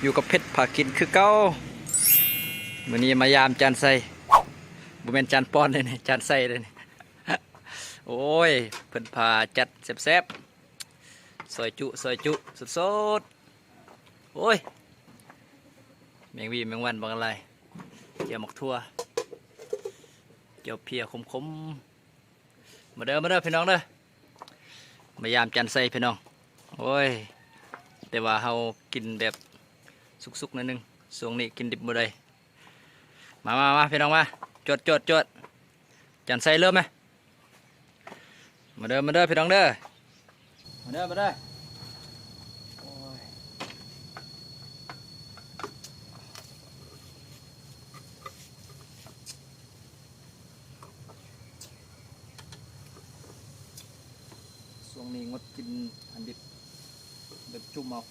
อยู่กับเพชรผากินคือเก้ามื้อนี้มายามจานใส่บ่แม่นจานป้อนเลยนี่จานใส่เลยนี่ โอ้ยเพิ่นพาจัดแซ่บๆซอยจุสดๆโอ้ยแมงวีแมงวันบางอะไรเจียวหมกทั่วเจียวเพียคมๆมาเด้อพี่น้องเด้อมายามจานใส่พี่น้องโอ้ยแต่ว่าเฮากินแบบสุกๆนิดนึงช่วงนี้กินดิบบ่ได้มาพี่น้องมาจดจานใส่เริ่มไหมมาเด้อพี่น้องเด้อมาเด้อโอ้ยช่วงนี้งดกินอันดิบแบบจุ่มเอา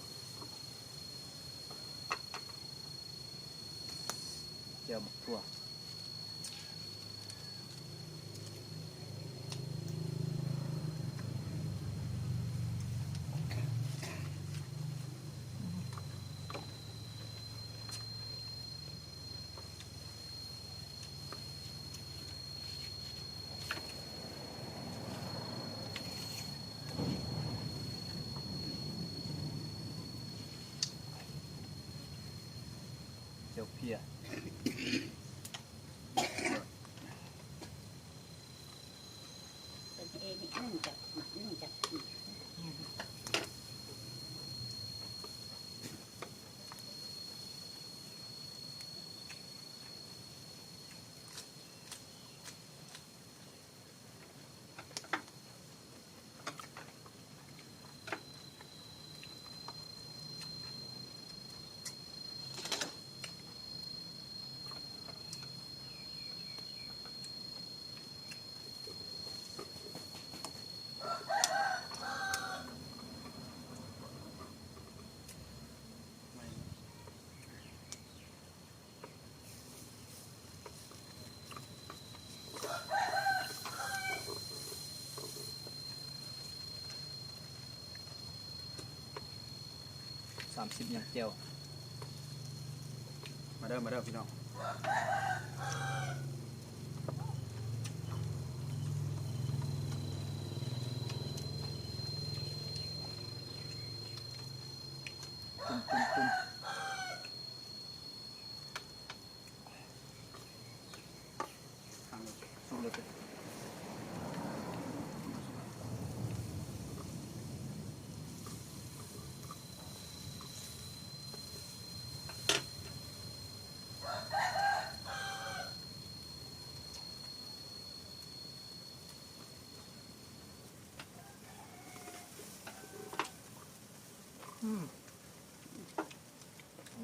เจียวหมกทั่วเจียวเพียเป็นเองนี่นึ่งจากหมักนึ่งจาก30อย่างเจียวมาเด้อพี่น้องจุ่มทางสุกเลย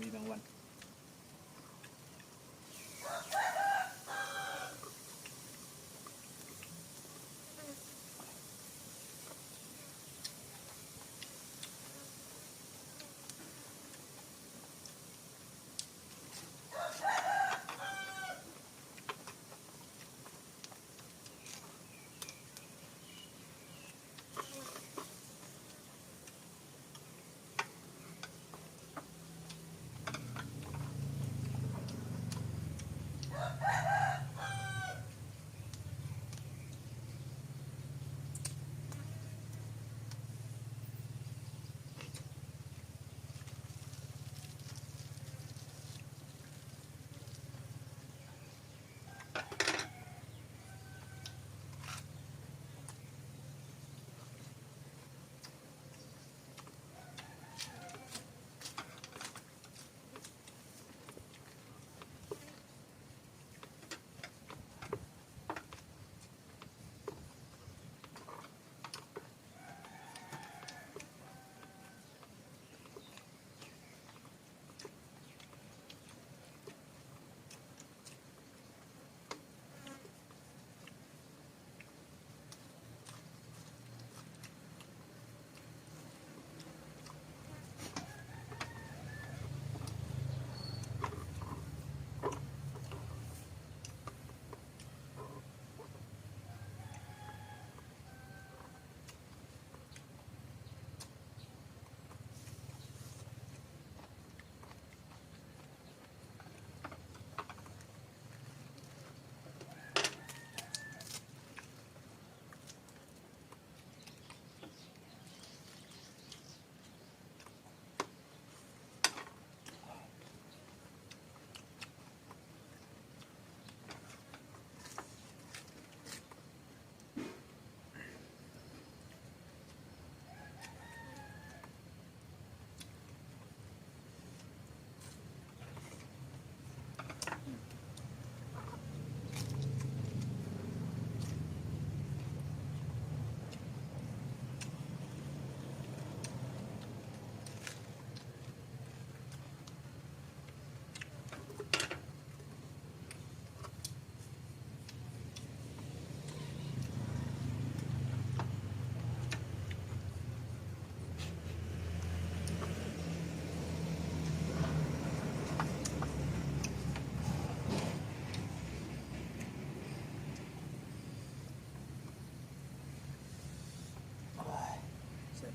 มีบางวัน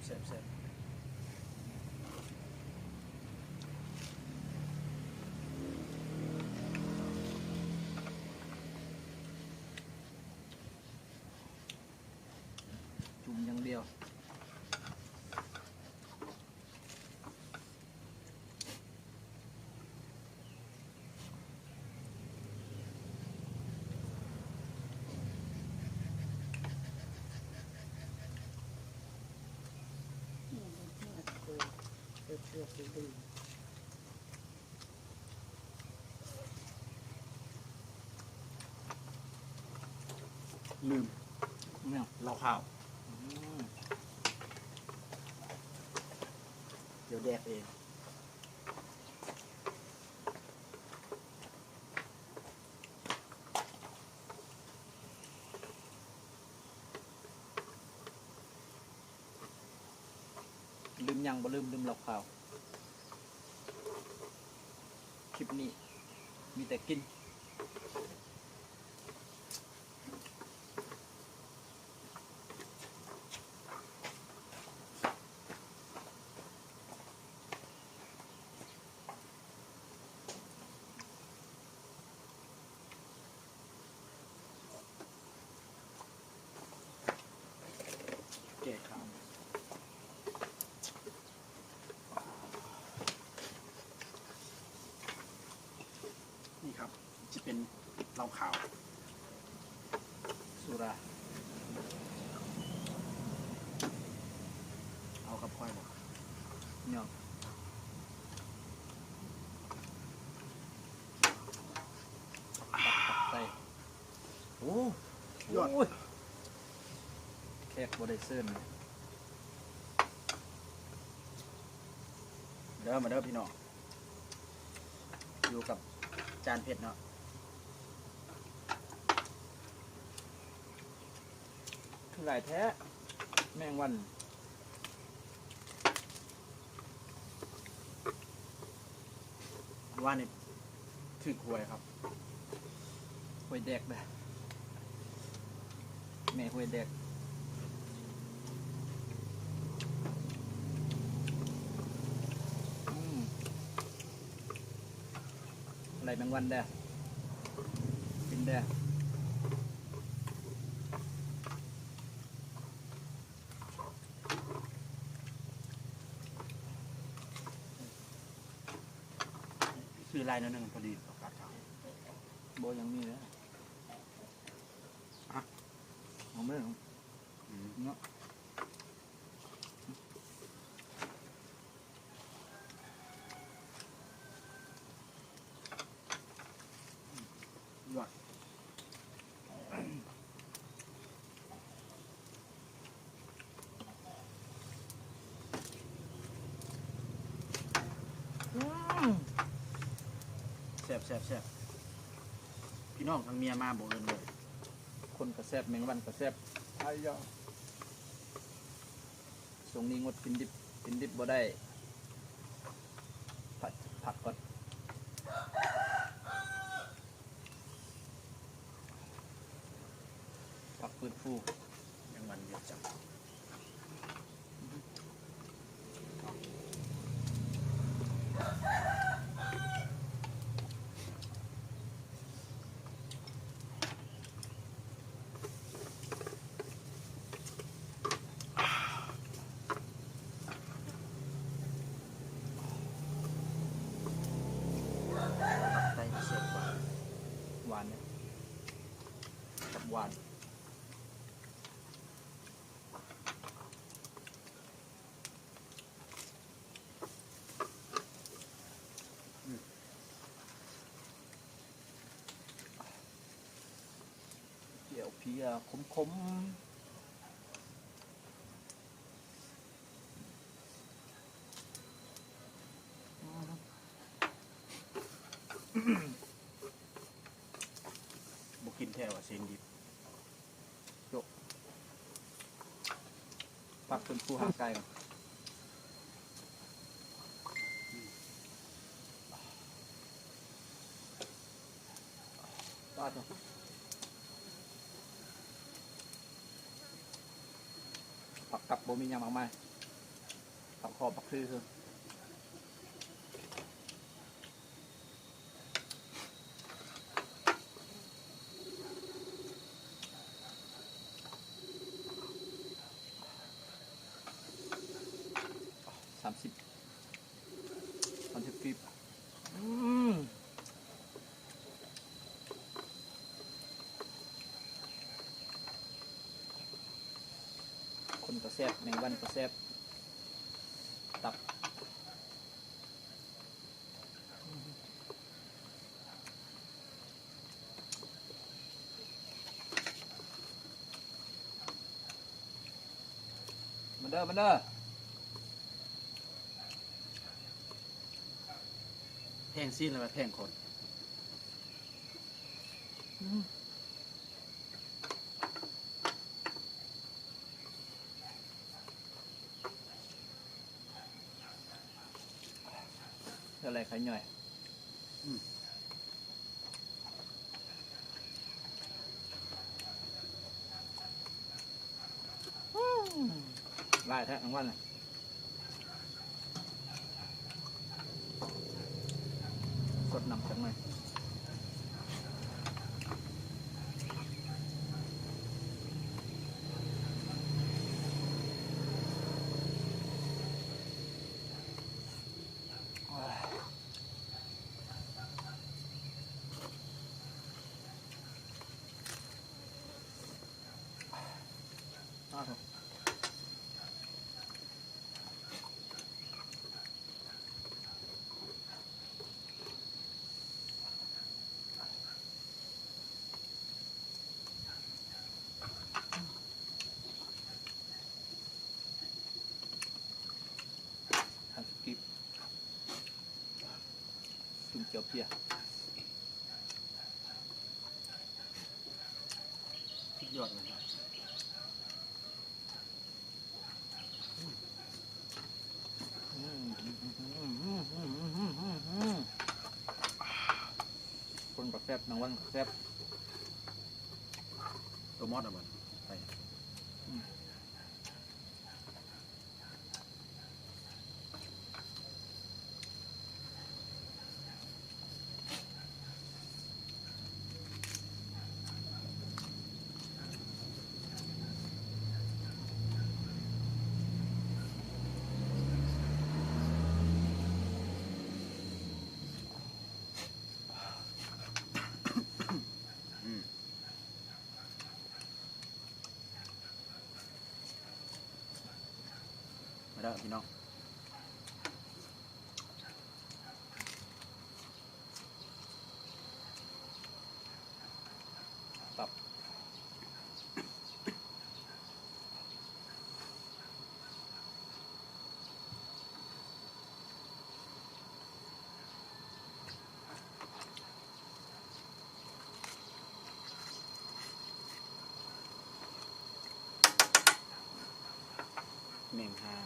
แซ่บแซ่บจุ่มอย่างเดียวลืม เนี่ย เราข้าว อืม เดี๋ยวแดกเอง ลืมยังบ่ลืมเราข่าวคลิปนี้มีแต่กินแก่ข้าวนี่ครับจะเป็นเหล้าขาว สุรา เอากับค่อยบอก เนาะตักใส่โอ้ ยอด โอ้ยแขกบ่ได้เซิร์น เด้อมาเด้อพี่น้องอยู่กับจานเผ็ดเนาะ คือหลายแท้แมงวัน ว่านี่ถือหวยครับ ห้วยแดกนะแม่ห้วยแดกอะไรแมงวันแดกกินแดก ซื้อลายนั่นหนึ่งพอดีประกาศขาว โบยังมีเลย อ่ะ เอาไม่ได้หรอก อืม เนาะ ยอด แซ่บแซ่บแซ่บพี่น้องทางเมียมาบอกเอินเลย คนกระแซบแมงวันกระแซบไอ้ยาทรงนี้งดกินดิบบ่ได้ผักก่อนผักฟื้นฟู ยังมันเยอะจังตับไตเสียบกว่า หวานเนี่ยกับหวาน เดี๋ยวเพียคมบุกินแท้ว่าเซนดิบ ผักฟื้นฟูห่างไกลก่อนต่อจ้ะผักกับโบมีหยังมากมาย อปักคือ30ปีคนก็แซ่บแมงวันก็แซ่บตับมันเด้อแพงซีนเลยแพงคนอะไรขายหน่อยลายแท้ทั้งวันเลยสดนำจังเลยกิบจุ่มเจียวเพีย ทุกยอดเลยนะ คนกับแซ่บนางวันแซ่บ ตัวมอดอ่ะมันไป มาแล้วพี่น้องตับแมงฮา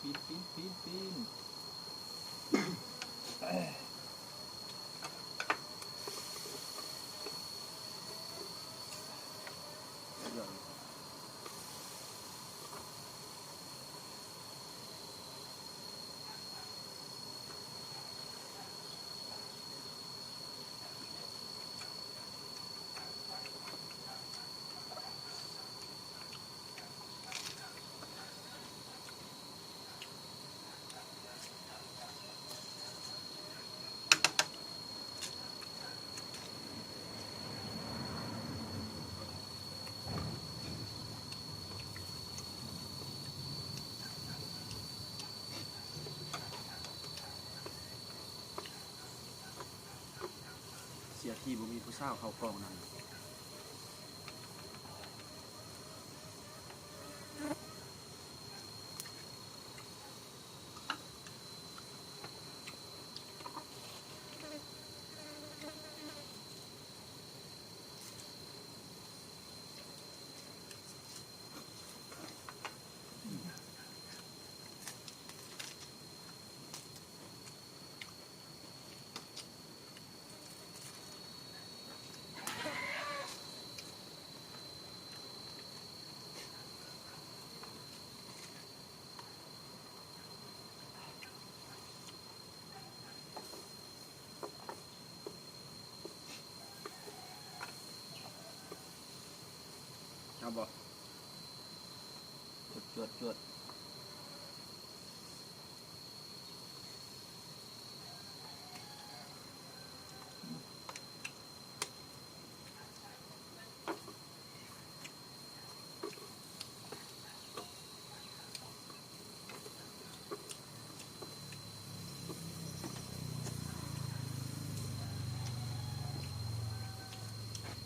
ปีนทุกยอดเลย เสียทีบ่มีผู้สาวเข้ากองนั่น เอาบ่ จวด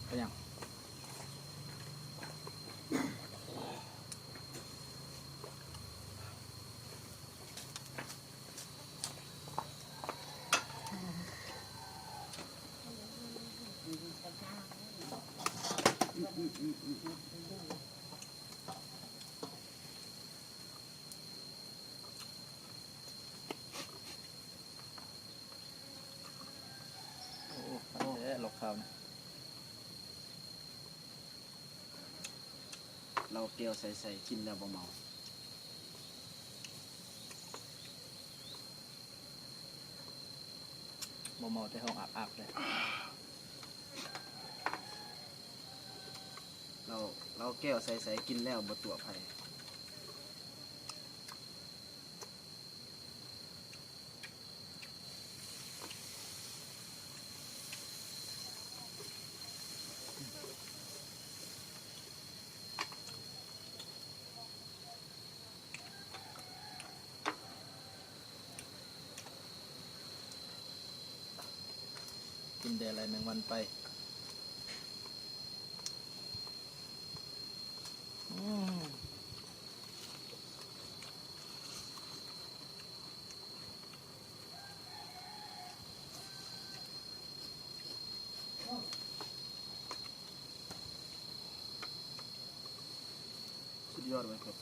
ไปยัง โอ้ปัดแท้หลอกข่าวนะ เราเกลียวใส่กินแล้วบ่เมา บ่เมาแต่ห้องอาบเลย เราแก้วใส่กินแล้วบ่ตัวไผกินแต่อะไรแมงวันไปสุดยอดเลยครับ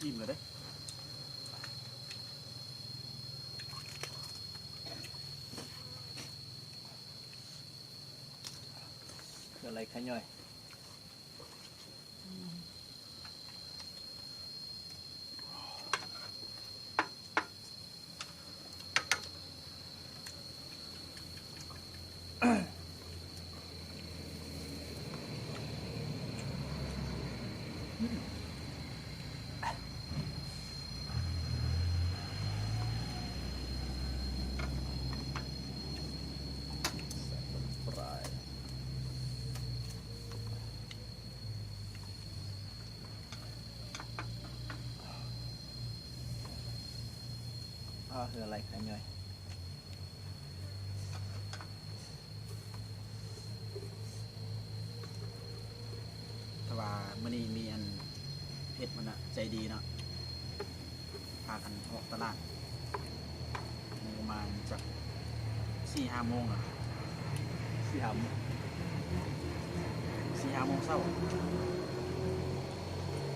อิ่มเลยเด้ คืออะไรขย่อยปลายคืออะไรขย่อย แต่ว่ามื้อนี้มีอันเพชรมันอะใจดีเนาะพากันออกตลาดประมาณจาก4-5 โมงอะ ที่ท 4-5 โมงเช้า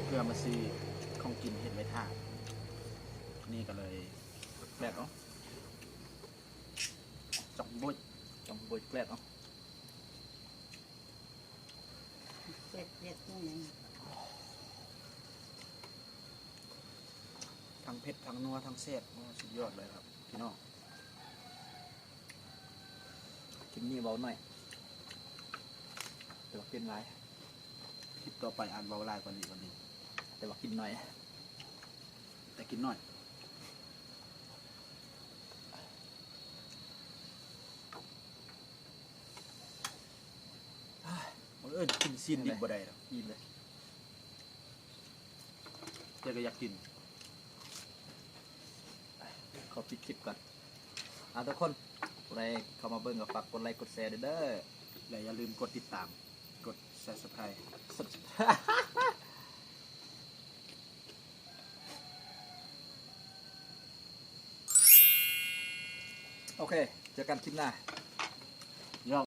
เพื่อมาซื้อของกินเฮ็ดไว้ท่านี่ก็เลย ำแกลดเนาะ จับบุ้ย ต้องบดแกลดเนาะ เจ็ดนี่นึง ทั้งเผ็ดทั้งนัวทั้งแซ่บโอ้สุดยอดเลยครับพี่น้อง กินนี่เบาหน่อยแต่ว่ากินหลาย คลิปต่อไปอ่านเบาลายกว่านี้วันนี้ แต่ว่ากินหน่อย แต่กินหน่อยกินซีนดิบบ่ได้หรอก อิ่มเลย แต่ก็อยากกิน ขอปิดคลิปก่อนทุกคนใครเข้ามาเบิ่งก็ฝากกดไลค์กดแชร์ด้วยเด้อ และอย่าลืมกดติดตามกด Subscribe โอเค เจอกันคลิปหน้า